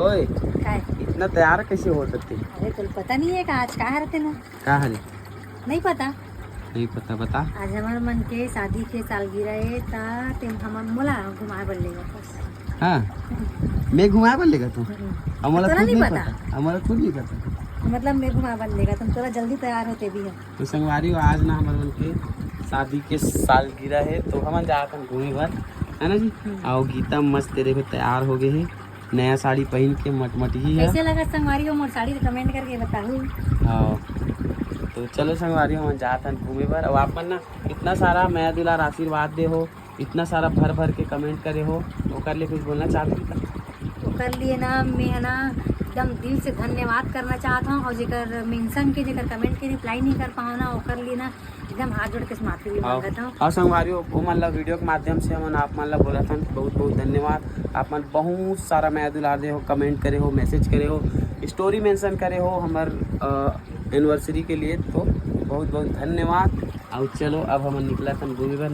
ओए काय इतना तैयार कैसे हो सकते? अरे तुला पता नहीं है का आज का रहते ना? का हरे? नहीं पता। नहीं पता, बता। आज हमार मन के शादी के सालगिरह है ता ते हम मोला घुमा बल्लेगा बस। हाँ, मैं घुमा बोलेगा तू? हमारा तोला खुद नहीं नहीं पता? पता, हमारा खुद नहीं पता। मतलब मैं घुमा बल्लेगा तुम थोड़ा जल्दी तैयार होते भी है। तो संगवारी हो, आज ना हमारे मन के शादी के सालगिरह है तो हम जाकर घूमे भर, है ना जी। आओ गीता मस्त तेरे को तैयार हो गए है, नया साड़ी पहन के मटमटी है। कैसे लगा संगवारी हो मोर साड़ी तो कमेंट करके बताओ। हाँ, तो चलो संगवारी हम जाते हैं घूमे भर। और आप ना इतना सारा मैं दुलार आशीर्वाद दे हो, इतना सारा भर भर के कमेंट करे हो, तो कर लिए कुछ बोलना चाहते हो? तो कर लिए ना मैं है ना एकदम दिल से धन्यवाद करना चाहता हूँ और जेकर मेंशन के जेकर कमेंट के रिप्लाई नहीं कर पाओ ना वो कर लिए ना एकदम हाथ जोड़ के माफी भी मांगता हूँ। और संगवारी वो मतलब वीडियो के माध्यम से हम आप मान ला बोला था बहुत बहुत धन्यवाद। आप मन बहुत सारा मैं दुलार दे हो, कमेंट करे हो, मैसेज करे हो, स्टोरी मेंशन करे हो हमार एनिवर्सरी के लिए, तो बहुत बहुत धन्यवाद। और चलो अब हम निकला था घूमे भर।